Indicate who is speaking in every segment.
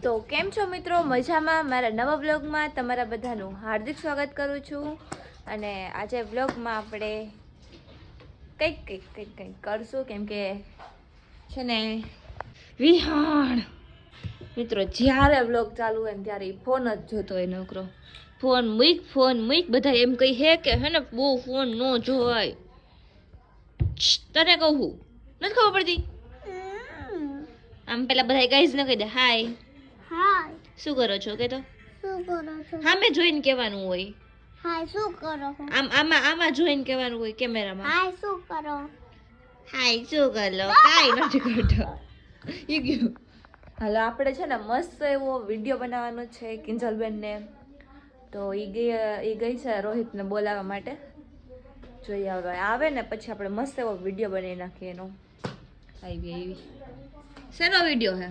Speaker 1: તો કેમ છો મિત્રો? મજામાં? મારા નવા બ્લોગમાં તમારા બધાનું હાર્દિક સ્વાગત કરું છું. અને આજે બ્લોગમાં આપણે કંઈક કરશું, કેમ કે છે ને વિહાણ મિત્રો જ્યારે બ્લોગ ચાલુ હોય ને ત્યારે ફોન જ જોતો હોય નોકરો. ફોન મૂક બધા એમ કહી હે કે હે ને બહુ ફોન ન જોવાય. તને કહું નથી ખબર પડતી? આમ પેલા બધા ગાઈઝ ને કહી દે હાય.
Speaker 2: હાય.
Speaker 1: શું કરો છો કે તો?
Speaker 2: શું કરો છો?
Speaker 1: હા મેં જોઈને કહેવાનું હોય.
Speaker 2: હાય શું કરો?
Speaker 1: આમાં જોઈને કહેવાનું હોય કેમેરામાં.
Speaker 2: હાય શું કરો?
Speaker 1: હાય શું કરો? કાઈ નથી કરતો. ઈ ગયું. હાલો આપણે છે ને મસ્ત એવો વિડીયો બનાવવાનો છે કિંજલબેનને. તો ઈ ગઈ છે રોહિતને બોલાવવા માટે. જોઈએ હવે આવે ને પછી આપણે મસ્ત એવો વિડીયો બનાવી નાખીએ એનો. આવી ગઈ એવી. શેનો વિડીયો હે?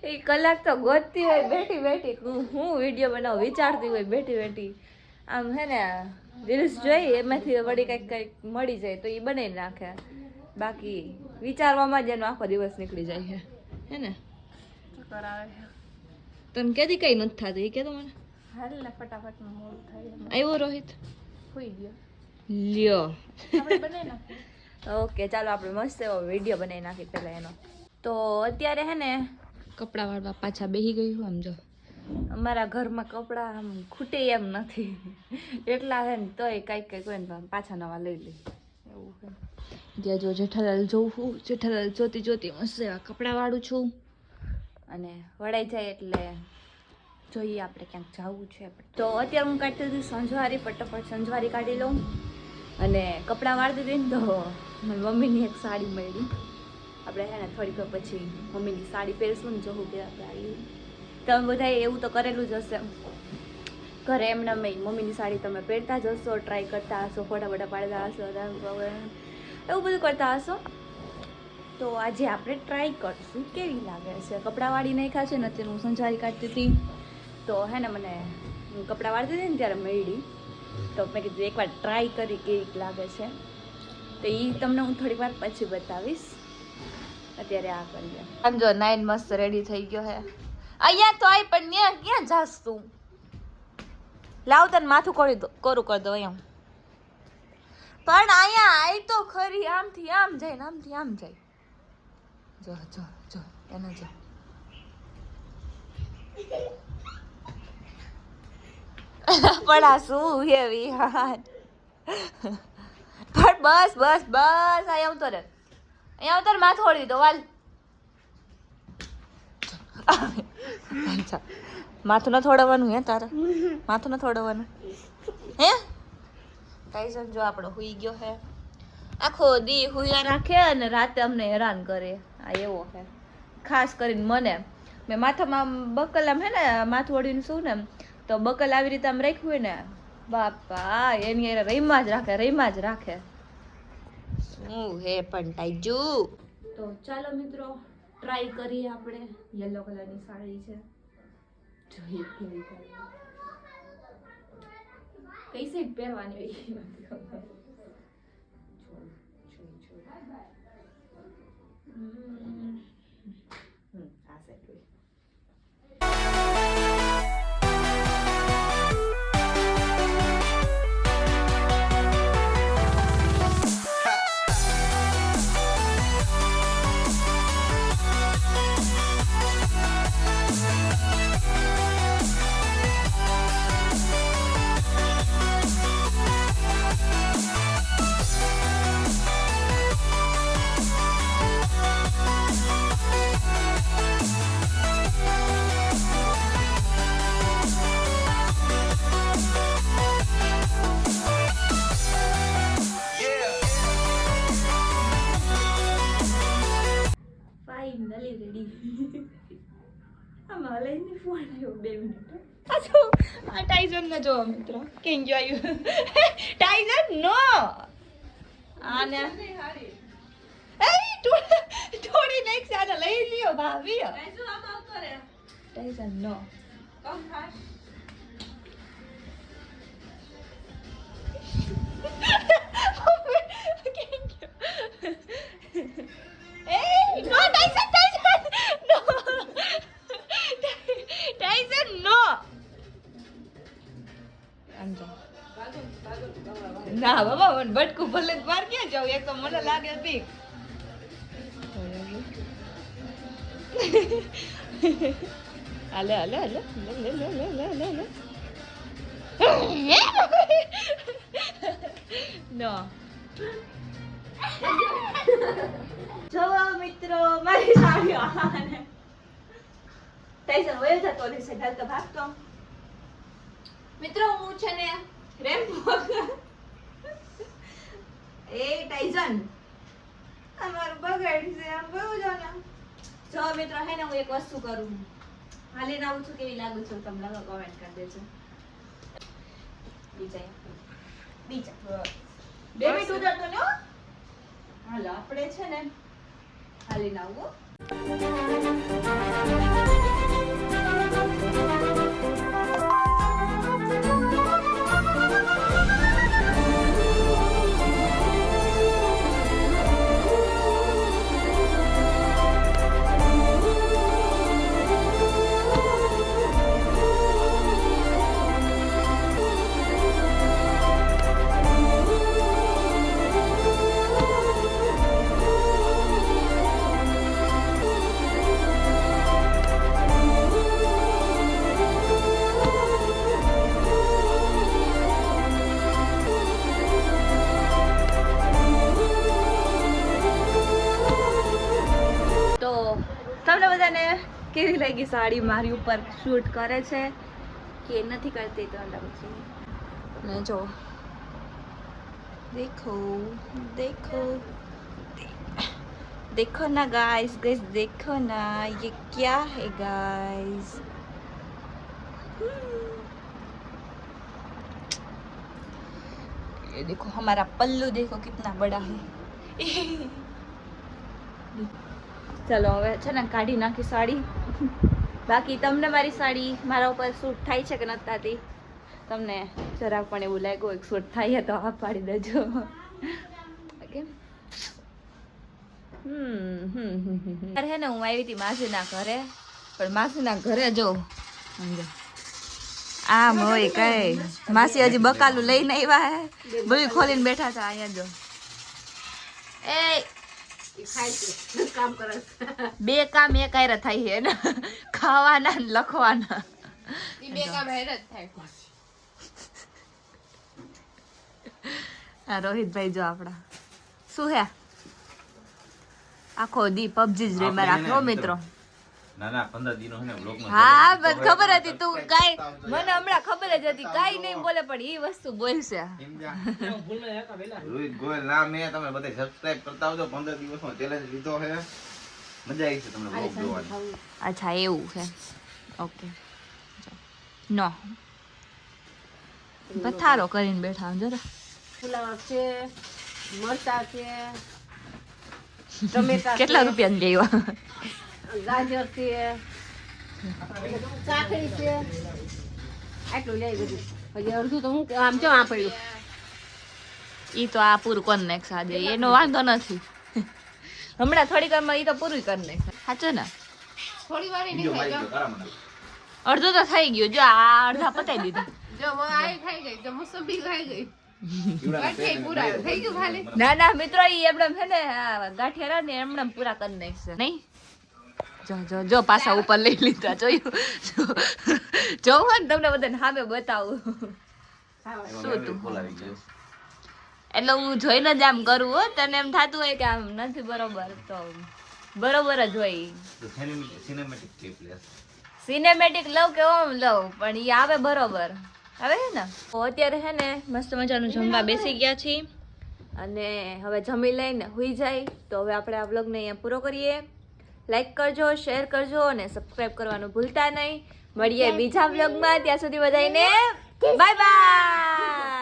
Speaker 1: એ કલાક તો ગોતતી હોય બેઠી હું વિડીયો બનાવું વિચારતી હોય બેઠી આમ હે ને રીલ્સ જોઈ એમાંથી વળી કંઈક મળી જાય તો એ બનાવી નાખે. બાકી વિચારવામાં જ એનો આખો દિવસ નીકળી જાય હે ને? તને કેદી કઈ નથી થતું એ કે તો મને
Speaker 2: હાલ ને ફટાફટ મોડું થાય.
Speaker 1: આવ્યો રોહિત?
Speaker 2: હોઈ ગયો.
Speaker 1: લ્યો
Speaker 2: આપણે બનાવી નાખીએ.
Speaker 1: ઓકે ચાલો આપણે મસ્ત એવો વિડીયો બનાવી નાખી પહેલાં એનો. તો અત્યારે હે ને કપડાં વાળવા પાછા બેસી ગઈ હું. આમ જો અમારા ઘરમાં કપડાં આમ ખૂટે એમ નથી એટલા છે ને તોય કંઈક હોય ને પાછા નવા લઈ લઈ એવું છે. ત્યાં જો જેઠાલાલ જોઉં છું, જેઠાલાલ જોતી મસ્ત એવા કપડાં વાળું છું. અને વળાઈ જાય એટલે જોઈએ આપણે ક્યાંક જવું છે. તો અત્યારે હું કાઢતી હતી સંજવારી, ફટાફટ સંજવારી કાઢી લઉં અને કપડાં વાળતી હતી ને તો મારી મમ્મીની એક સાડી મળી. આપણે છે ને થોડીક પછી મમ્મીની સાડી પહેરશું ને જોવું કે આપણે આવી. તમે બધાએ એવું તો કરેલું જ હશે ઘરે એમને મેં મમ્મીની સાડી તમે પહેરતા જ હશો, ટ્રાય કરતા હશો, ફોટા પાડતા હશો, એવું બધું કરતા હશો. તો આજે આપણે ટ્રાય કરશું કેવી લાગે છે. કપડાવાળી નાખ્યા છે ને અત્યારે હું સંજારી કાઢતી હતી તો હે ને મને હું કપડાં વાળતી હતી ને ત્યારે મળી તો મેં કીધું એકવાર ટ્રાય કરી કેવી લાગે છે. તો એ તમને હું થોડીક વાર પછી બતાવીશ. અત્યારે આ કરીએ. આમ જો 9 મસ્ત રેડી થઈ ગયો હે. અહીંયા તો આય પણ ત્યાં ક્યાં જાસ તું? લાવ તને માથું કોરું કરી દો અહીંયા. પણ અહીંયા આય તો ખરી. આમથી આમ જાય ને આમથી આમ જાય. જો એને જો પણ આ શું એવી પણ બસ અહીંયા ઉતરે માથું ઓળી દીધો વાલ. માથું ન થોડવાનું હે તારે? માથું ન થોડવાનું હે? ટાઈસન જો આપણો હુઈ ગયો હે. આખો દી હુયા રાખે અને રાતે અમને હેરાન કરે. આ એવો હે ખાસ કરીને મને. મેં માથામાં બકલ આમ હે ને માથું ઓળીને શું ને તો બકલ આવી રીતે આમ રાખ્યું હોય ને બાપા એની રહીમાં જ રાખે. શું હે પણ ટાઈજુ. તો ચાલો મિત્રો ટ્રાય કરીએ આપણે. યલો કલરની સાડી છે જોઈએ કેવી થાય. કઈ સાઈડ પહેરવાની હોય આ સાઈડ હોય. Finally ready. આમાં લઈને ફોન આવ્યો 2 મિનિટ. આ ટાઈસન ને જોવો મિત્રો કેમ ગયો આવ્યું. ટાઈસન નો આને એ થોડી નેક્સ્ટ આને લઈ લ્યો ભાભી. ટાઈસન આમ આવતો રે. ટાઈસન નો કમ ખાસ એ નો ટાઈસન નો ટાઈસન નો આંજો ના બાબા મને બટકું ભલે બહાર ક્યાં જાવ એક તો મને લાગે હતી હાલે હાલે હાલે લે લે લે લે લે લે નો જોવો મિત્રો મારી સાડી આને ટાઈસન વયો જતો રહેશે ઢાલ તો ભાગતો મિત્રો હું છે ને રેમ્પો એ ટાઈસન અમારું બગાડ છે આમ બહુ જો ને જો મિત્રો હે ને હું એક વસ્તુ કરું હાલીને આવું છું કેવી લાગુ છું તમને લોકો કમેન્ટ કરી દેજો બીજા બે મિનિટ ઉતરતો ને હાલો આપણે છે ને હાલીને આવું તમને બધાને કેવી લાગી સાડી મારી ઉપર શૂટ કરે છે કે નથી કરતી તો પછી ને જો देखो देखो देखो ना गाइस गाइस देखो ना ये क्या है गाइस ये देखो हमारा पल्लू देखो कितना बड़ा है चलो હવે છે ને કાઢી નાખી સાડી બાકી તમને મારી સાડી મારા ઉપર સૂટ થાય છે કે નથી થતી તમને જરાક પણ એવું લાગ્યું એક સૂટ થાય તો આ પાડી દેજો ઓકે હે ને હું આવી હતી માસીના ઘરે પણ માસીના ઘરે જો સમજો આમ હોય કઈ માસી હજી બકાલું લઈને આવ્યા હે બધું ખોલીને બેઠા હતા અહીંયા જો એ બે કામ એક હારે થાય છે ને ખાવાના ને લખવાના
Speaker 2: બે કામ હેર જ થાય
Speaker 1: હા રોહિતભાઈ જો આપડા શું હે આખો દી પબજી જ રેમાં રાખો મિત્રો
Speaker 3: ના ના 15 દિનો હે ને બ્લોગ માં
Speaker 1: હા બસ ખબર હતી તું કાઈ મને હમણાં ખબર જ હતી કાઈ નહીં બોલે પણ ઈ વસ્તુ બોલશે
Speaker 3: રોહિત ગોયલ ના મે તમે બધા સબસ્ક્રાઇબ કરતા આવજો 15 દિવસમાં ચેલેન્જ લીધો છે મજા આવી છે તમને બ્લોગ જોવાની
Speaker 1: અચ્છા એવું છે ઓકે નો પથારો કરીને બેઠા જરા
Speaker 2: ફુલાવર છે મરચા છે ટમેટા
Speaker 1: કેટલા રૂપિયા લેવા
Speaker 2: ગાજર છે કાકડી છે આટલું લઈ બધું હજી અડધું તો હું આમ જો આ પડ્યું
Speaker 1: ઈ તો આ પૂરું કરી નાખ સાજે એનો વાંધો નથી હમણાં થોડીક વારમાં ઈ તો પૂરું કરી નાખ સાચું ને
Speaker 2: થોડી વાર
Speaker 3: વિડિયો
Speaker 2: નહીં
Speaker 3: મારી
Speaker 2: થાય
Speaker 3: ગયો કરા મને
Speaker 1: અડધો તો થઈ ગયો જો આ અડધા પતાઈ દીધા
Speaker 2: જો આઈ થઈ ગઈ જો મોસંબી ખાઈ ગઈ ગાંઠિયા પૂરા થઈ ગયું ખાલી
Speaker 1: ના ના મિત્રો ઈ એમણે છે ને આ ગાંઠિયા ને એમણે પૂરા કરી નાખશે નહીં જો જો જો પાછા ઉપર લઈ લીધા જોયું જો ને તમને બધાને સામે બતાવું શું તું
Speaker 3: બોલાવી ગયો
Speaker 1: એટલે હું જોઈને જ આમ કરું હો તને એમ થતું હોય કે આમ નથી બરોબર તો બરોબર જ હોય
Speaker 3: તો સિનેમેટિક ક્લિપ લે
Speaker 1: સિનેમેટિક લવ કે ઓમ લવ પણ ઈ આવે બરોબર આવે છે ને તો અત્યારે છે ને મસ્ત મજાનું જમવા બેસી ગયા છીએ અને હવે જમી લઈને હુઈ જાય તો હવે આપણે આ વ્લોગને અહીંયા પૂરો કરીએ લાઈક કરજો શેર કરજો અને સબસ્ક્રાઇબ કરવાનું ભૂલતા નહીં મળીએ બીજા વ્લોગમાં ત્યાં સુધી બધાને બાય બાય